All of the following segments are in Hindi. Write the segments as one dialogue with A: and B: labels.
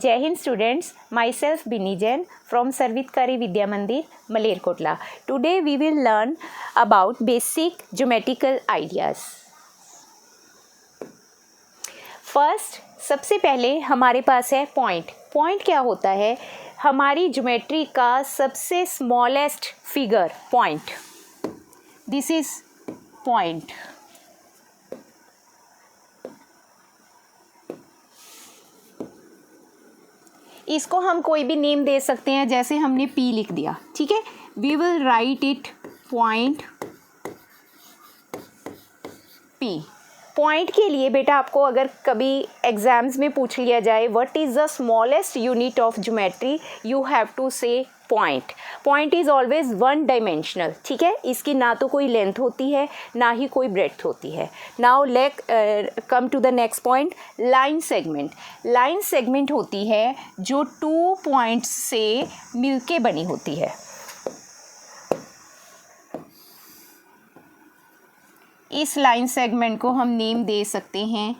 A: Jai Hind students, myself Binny Jain from Sarvitkari Vidya Mandir, Malerkotla. Today we will learn about basic geometrical ideas. First, सबसे पहले हमारे पास है पॉइंट. पॉइंट क्या होता है? हमारी ज्योमेट्री का सबसे smallest figure point. This is point. इसको हम कोई भी नेम दे सकते हैं, जैसे हमने P लिख दिया, ठीक है. We will write it point P. Point के लिए बेटा आपको अगर कभी एग्जाम्स में पूछ लिया जाए what is the smallest unit of geometry, you have to say point. Point is always one dimensional, ठीक है. इसकी ना तो कोई लेंथ होती है ना ही कोई ब्रेड्थ होती है. Now let come to the next point, line segment. Line segment होती है जो 2 पॉइंट्स से मिलके बनी होती है. इस लाइन सेगमेंट को हम नेम दे सकते हैं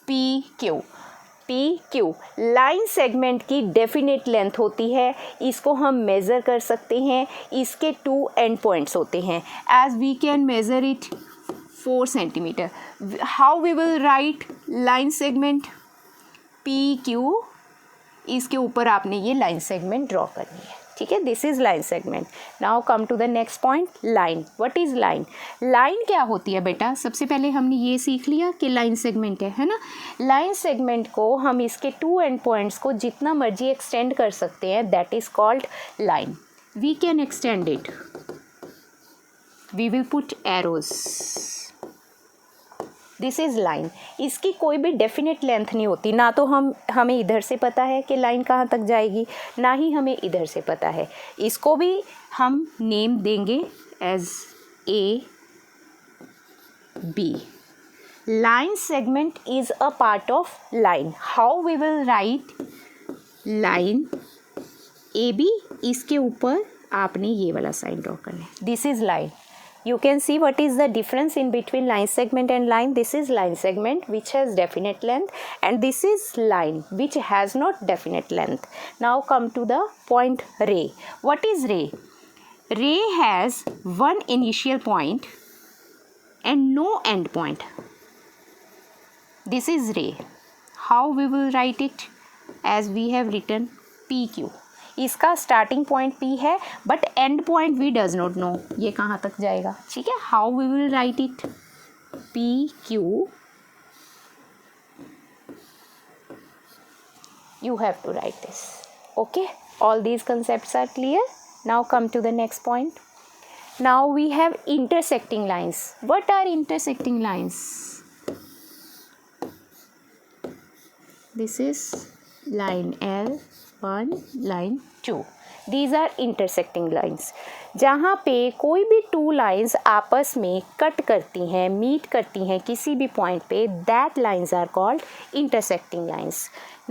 A: पी क्यू. लाइन सेगमेंट की डेफिनेट लेंथ होती है, इसको हम मेज़र कर सकते हैं. इसके 2 एंड पॉइंट्स होते हैं. As we can measure it 4 centimetre. How we will write line segment P Q. इसके ऊपर आपने ये लाइन सेगमेंट ड्रॉ करनी है, ठीक है. This is line segment. Now come to the next point, line. What is line? Line क्या होती है बेटा? सबसे पहले हमने ये सीख लिया कि लाइन सेगमेंट है ना. लाइन सेगमेंट को हम इसके 2 एंड पॉइंट्स को जितना मर्जी एक्सटेंड कर सकते हैं, that is called line. We can extend it. We will put arrows. This is line. इसकी कोई भी डेफिनेट लेंथ नहीं होती. ना तो हमें इधर से पता है कि लाइन कहाँ तक जाएगी, ना ही हमें इधर से पता है. इसको भी हम नेम देंगे as A B. Line segment is a part of line. How we will write line A B. इसके ऊपर आपने ये वाला साइन ड्रॉ करना है. This is line. You can see what is the difference in between line segment and line. This is line segment which has definite length, and this is line which has not definite length. Now come to the point ray. What is ray? Ray has one initial point and no end point. This is ray. How we will write it? As we have written PQ. इसका स्टार्टिंग पॉइंट P है but end point we does not know ये कहाँ तक जाएगा, ठीक है. How we will write it? P Q. You have to write this. Okay, all these concepts are clear. Now come to the next point. Now we have intersecting lines. What are intersecting lines? This is line L1, line 2. These are intersecting lines. जहाँ पे कोई भी 2 लाइन्स आपस में कट करती हैं, मीट करती हैं किसी भी पॉइंट पे, that lines are called intersecting lines.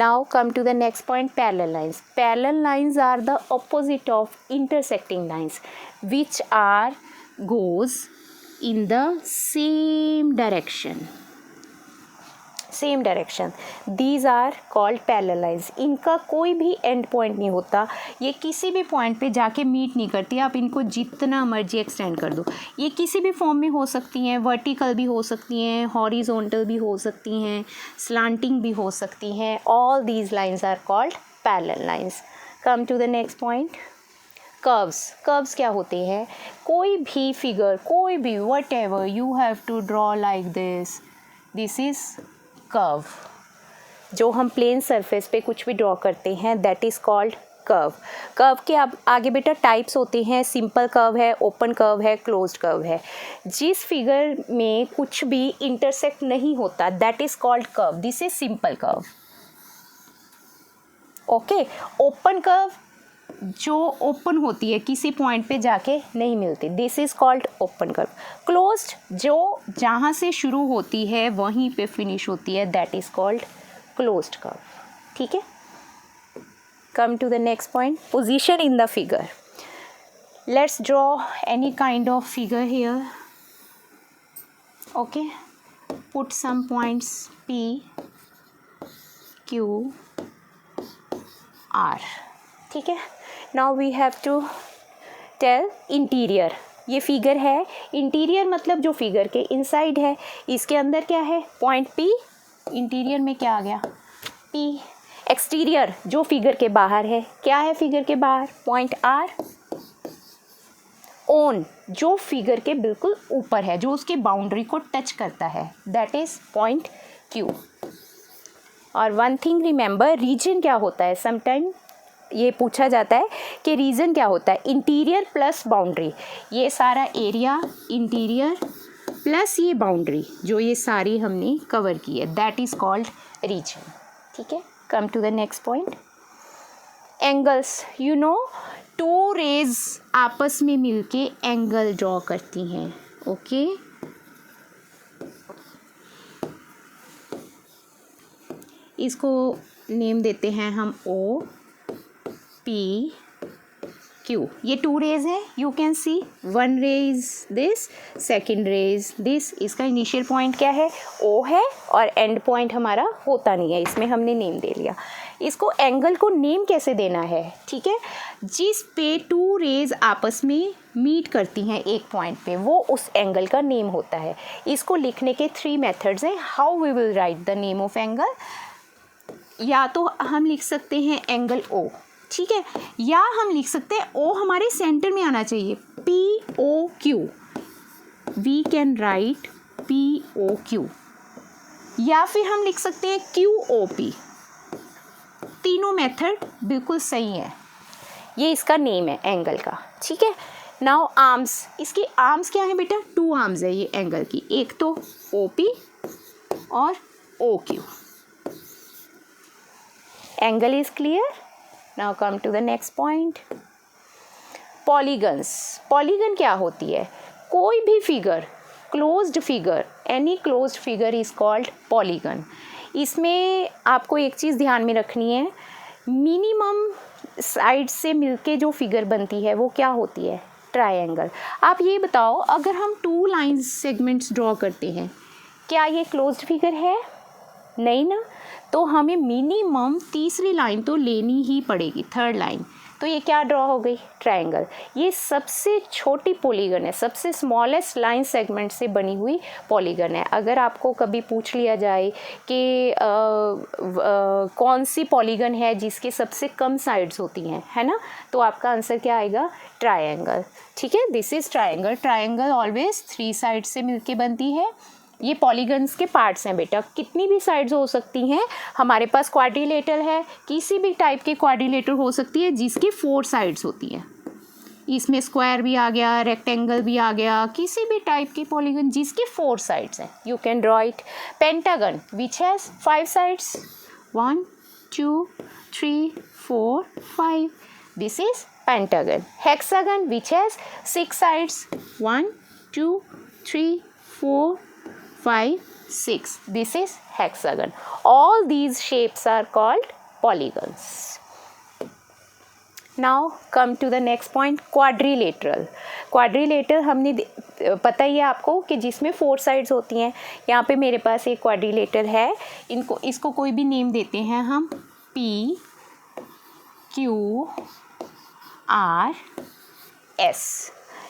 A: Now come to the next point, parallel lines. Parallel lines are the opposite of intersecting lines, which goes in the same direction. These are called parallel lines. इनका कोई भी एंड पॉइंट नहीं होता. ये किसी भी पॉइंट पे जाके मीट नहीं करती. आप इनको जितना मर्जी एक्सटेंड कर दो. ये किसी भी फॉर्म में हो सकती हैं. वर्टिकल भी हो सकती हैं, हॉरिजॉन्टल भी हो सकती हैं, स्लांटिंग भी हो सकती हैं. All these lines are called parallel lines. Come to the next point, curves क्या होते हैं? कोई भी फिगर, कोई भी whatever you have to draw like this. This is curve. जो हम प्लेन सरफेस पे कुछ भी ड्रॉ करते हैं, that is called curve. Curve के अब आगे बेटा टाइप्स होते हैं. सिंपल कर्व है, ओपन कर्व है, क्लोज्ड कर्व है. जिस फिगर में कुछ भी इंटरसेक्ट नहीं होता, that is called curve. This is simple curve. Okay. Open curve जो ओपन होती है, किसी पॉइंट पे जाके नहीं मिलती, this is called open curve. Closed जो जहाँ से शुरू होती है वहीं पे फिनिश होती है, that is called closed curve. ठीक है. Come to the next point, position in the figure. Let's draw any kind of figure here. Okay. Put some points P, Q, R, ठीक है। Now we have to tell interior. ये फिगर है, इंटीरियर मतलब जो फिगर के इनसाइड है, इसके अंदर क्या है, पॉइंट पी, इंटीरियर में क्या आ गया, पी। एक्सटीरियर जो फिगर के बाहर है, क्या है फिगर के बाहर, पॉइंट आर। ऑन जो फिगर के बिल्कुल ऊपर है, जो उसके बाउंड्री को टच करता है, दैट इज पॉइंट क्यू। और वन थिंग रिमेंबर, रीजन क्या होता है, समटाइम ये पूछा जाता है कि रीजन क्या होता है, इंटीरियर प्लस बाउंड्री। ये सारा एरिया इंटीरियर प्लस ये बाउंड्री जो ये सारी हमने कवर की है, दैट इज कॉल्ड रीजन, ठीक है। Come to the next point, angles. You know, two rays आपस में मिलके एंगल ड्रॉ करती हैं, ओके। इसको नेम देते हैं हम ओ पी क्यू। ये टू रेज है, you can see, one ray this, second ray this. इसका इनिशियल पॉइंट क्या है, ओ है, और एंड पॉइंट हमारा होता नहीं है, इसमें हमने नेम दे लिया। इसको एंगल को नेम कैसे देना है, ठीक है, जिस पे टू रेज आपस में मीट करती हैं एक पॉइंट पे, वो उस एंगल का नेम होता है। इसको लिखने के 3 मेथड्स हैं, how we will write the name of angle. या तो हम लिख सकते हैं एंगल ओ, ठीक है, या हम लिख सकते हैं ओ हमारे सेंटर में आना चाहिए, P O Q, we can write P O Q, या फिर हम लिख सकते हैं क्यू ओ पी। तीनों मेथड बिल्कुल सही है, ये इसका नेम है एंगल का, ठीक है। नाउ आर्म्स, इसकी आर्म्स क्या है बेटा, 2 आर्म्स है ये एंगल की, एक तो ओ पी और O Q. Angle is clear. Now come to the next point, polygons. Polygon क्या होती है, कोई भी figure, closed figure, any closed figure is called polygon. इसमें आपको एक चीज़ ध्यान में रखनी है, मिनिमम साइड से मिलके जो फिगर बनती है वो क्या होती है, ट्रायंगल। आप ये बताओ, अगर हम 2 लाइंस सेगमेंट्स ड्रॉ करते हैं, क्या ये क्लोज्ड फिगर है, नहीं ना, तो हमें मिनिमम तीसरी लाइन तो लेनी ही पड़ेगी, थर्ड लाइन, तो ये क्या ड्रॉ हो गई, ट्रायंगल। ये सबसे छोटी पॉलीगन है, सबसे स्मॉलेस्ट लाइन सेगमेंट से बनी हुई पॉलीगन है। अगर आपको कभी पूछ लिया जाए कि कौन सी पॉलीगन है जिसके सबसे कम साइड्स होती हैं, है ना, तो आपका आंसर क्या आएगा, ट्रायंगल, ठीक है। This is triangle. Triangle always 3 sides से मिलके बनती है। ये पॉलीगन्स के पार्ट्स हैं बेटा, कितनी भी साइड्स हो सकती हैं, हमारे पास क्वाड्रिलेटरल है, किसी भी टाइप के क्वाड्रिलेटर हो सकती है जिसकी 4 साइड्स होती हैं। इसमें स्क्वायर भी आ गया, रेक्टेंगल भी आ गया, किसी भी टाइप की पॉलीगन जिसकी 4 साइड्स हैं, you can draw it. Pentagon which has 5 sides, 1 2 3 4 5, this is pentagon. Hexagon which has 6 sides, 1 2 3 4 5 6, this is hexagon. All these shapes are called polygons. Now come to the next point, quadrilateral. Quadrilateral हमने पता ही है आपको कि जिसमें 4 sides होती हैं। यहाँ पे मेरे पास एक quadrilateral है, इसको कोई भी नेम देते हैं हम, P Q R S.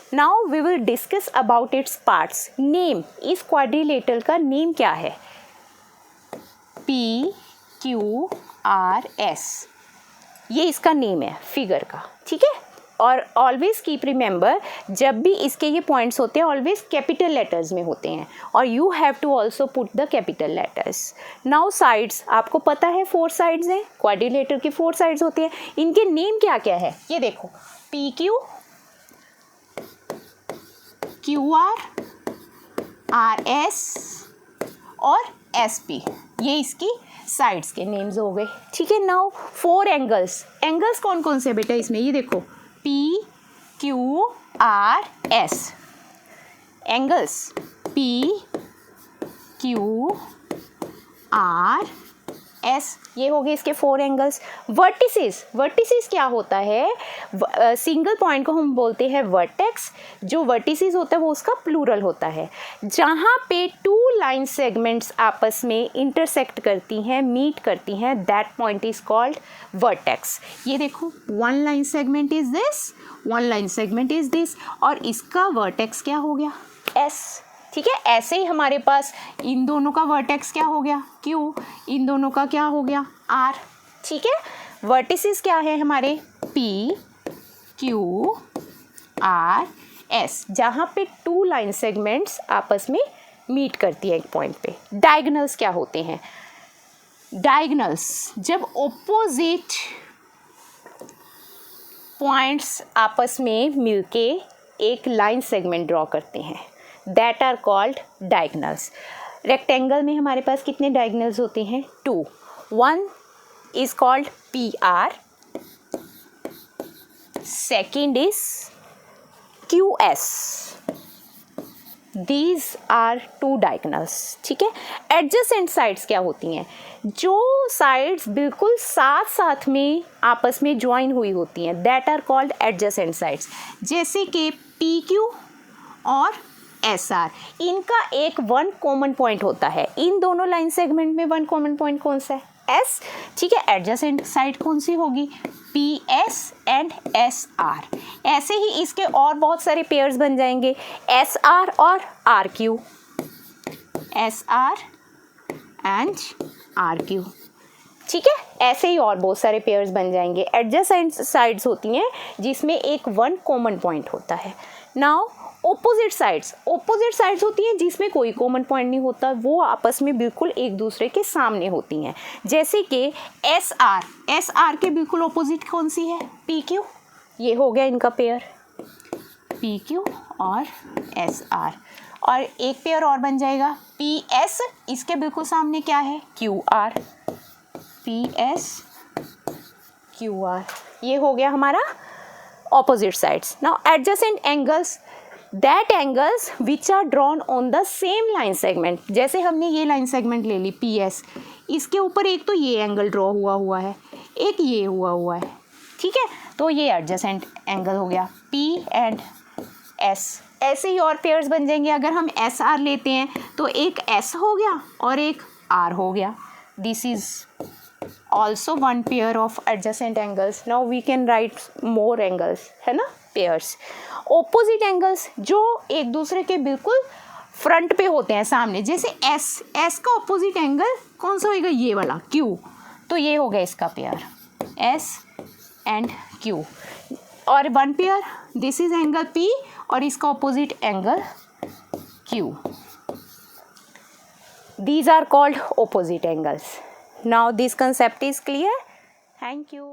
A: Now we will discuss about its parts. Name, इस quadrilateral का नेम क्या है, P Q R S, ये इसका नेम है फिगर का, ठीक है। और ऑलवेज कीप रिमेंबर, जब भी इसके ये पॉइंट्स होते हैं ऑलवेज कैपिटल लेटर्स में होते हैं, और you have to also put the capital letters. Now sides, आपको पता है 4 साइड्स हैं, क्वाड्रिलेटर की 4 साइड्स होती हैं, इनके नेम क्या क्या है, ये देखो, P Q, Q R S और एस पी, ये इसकी साइड्स के नेम्स हो गए, ठीक है। नाउ 4 एंगल्स, एंगल्स कौन कौन से बेटा इसमें, ये देखो, P Q R S, angles P Q R S, ये हो गए इसके 4 एंगल्स। वर्टिसेस क्या होता है, सिंगल पॉइंट को हम बोलते हैं वर्टेक्स, जो वर्टिसेस होता है वो उसका प्लूरल होता है। जहाँ पे 2 लाइन सेगमेंट्स आपस में इंटरसेक्ट करती हैं, मीट करती हैं, that point is called vertex. ये देखो, 1 line segment is this, 1 line segment is this, और इसका वर्टेक्स क्या हो गया, एस। ठीक है, ऐसे ही हमारे पास इन दोनों का वर्टेक्स क्या हो गया, क्यू, इन दोनों का क्या हो गया, आर। ठीक है, वर्टिसेस क्या है हमारे, पी, क्यू, आर, एस, जहाँ पे 2 लाइन सेगमेंट्स आपस में मीट करती है एक पॉइंट पे। डायगोनल्स क्या होते हैं, डायगोनल्स जब ओपोजिट पॉइंट्स आपस में मिलके एक लाइन सेगमेंट ड्रॉ करते हैं, that are called diagonals. Rectangle में हमारे पास कितने डायगोनल्स होते हैं, 2। 1 is called P R, second is Q S, these are 2 diagonals. ठीक है, एडजेसेंट साइड्स क्या होती हैं, जो साइड्स बिल्कुल साथ साथ में आपस में ज्वाइन हुई होती हैं, that are called adjacent sides. जैसे कि पी क्यू और एस आर, इनका एक 1 कॉमन पॉइंट होता है। इन दोनों लाइन सेगमेंट में 1 कॉमन पॉइंट कौन सा है, एस। ठीक है, एडजेसेंट साइड कौन सी होगी, P S and S R. ऐसे ही इसके और बहुत सारे पेयर्स बन जाएंगे, एस आर और R Q, S R and R Q. ठीक है, ऐसे ही और बहुत सारे पेयर्स बन जाएंगे। एडजेसेंट साइड्स होती हैं जिसमें एक 1 कॉमन पॉइंट होता है। नाउ ऑपोजिट साइड्स होती हैं जिसमें कोई कॉमन पॉइंट नहीं होता, वो आपस में बिल्कुल एक दूसरे के सामने होती हैं। जैसे कि एस आर के बिल्कुल ऑपोजिट कौन सी है, पी क्यू। ये हो गया इनका पेयर, पी क्यू और एस आर। और एक पेयर और बन जाएगा पी एस, इसके बिल्कुल सामने क्या है, Q R, P S Q R. ये हो गया हमारा opposite sides. Now adjacent angles, that angles which are drawn on the same line segment. जैसे हमने ये लाइन सेगमेंट ले ली पी एस, इसके ऊपर एक तो ये एंगल ड्रॉ हुआ है, एक ये हुआ है। ठीक है, तो ये एडजेसेंट एंगल हो गया पी एंड एस। ऐसे ही और पेयर्स बन जाएंगे। अगर हम एस आर लेते हैं तो एक एस हो गया और एक आर हो गया। This is also 1 pair of adjacent angles. Now we can write more angles, है ना, pairs. Opposite angles जो एक दूसरे के बिल्कुल फ्रंट पे होते हैं, सामने। जैसे S का ऑपोजिट एंगल कौन सा होगा, ये वाला Q, तो ये हो गया इसका पेयर S एंड Q। और 1 pair, this is angle P और इसका opposite angle Q। These are called opposite angles. Now this concept is clear. Thank you.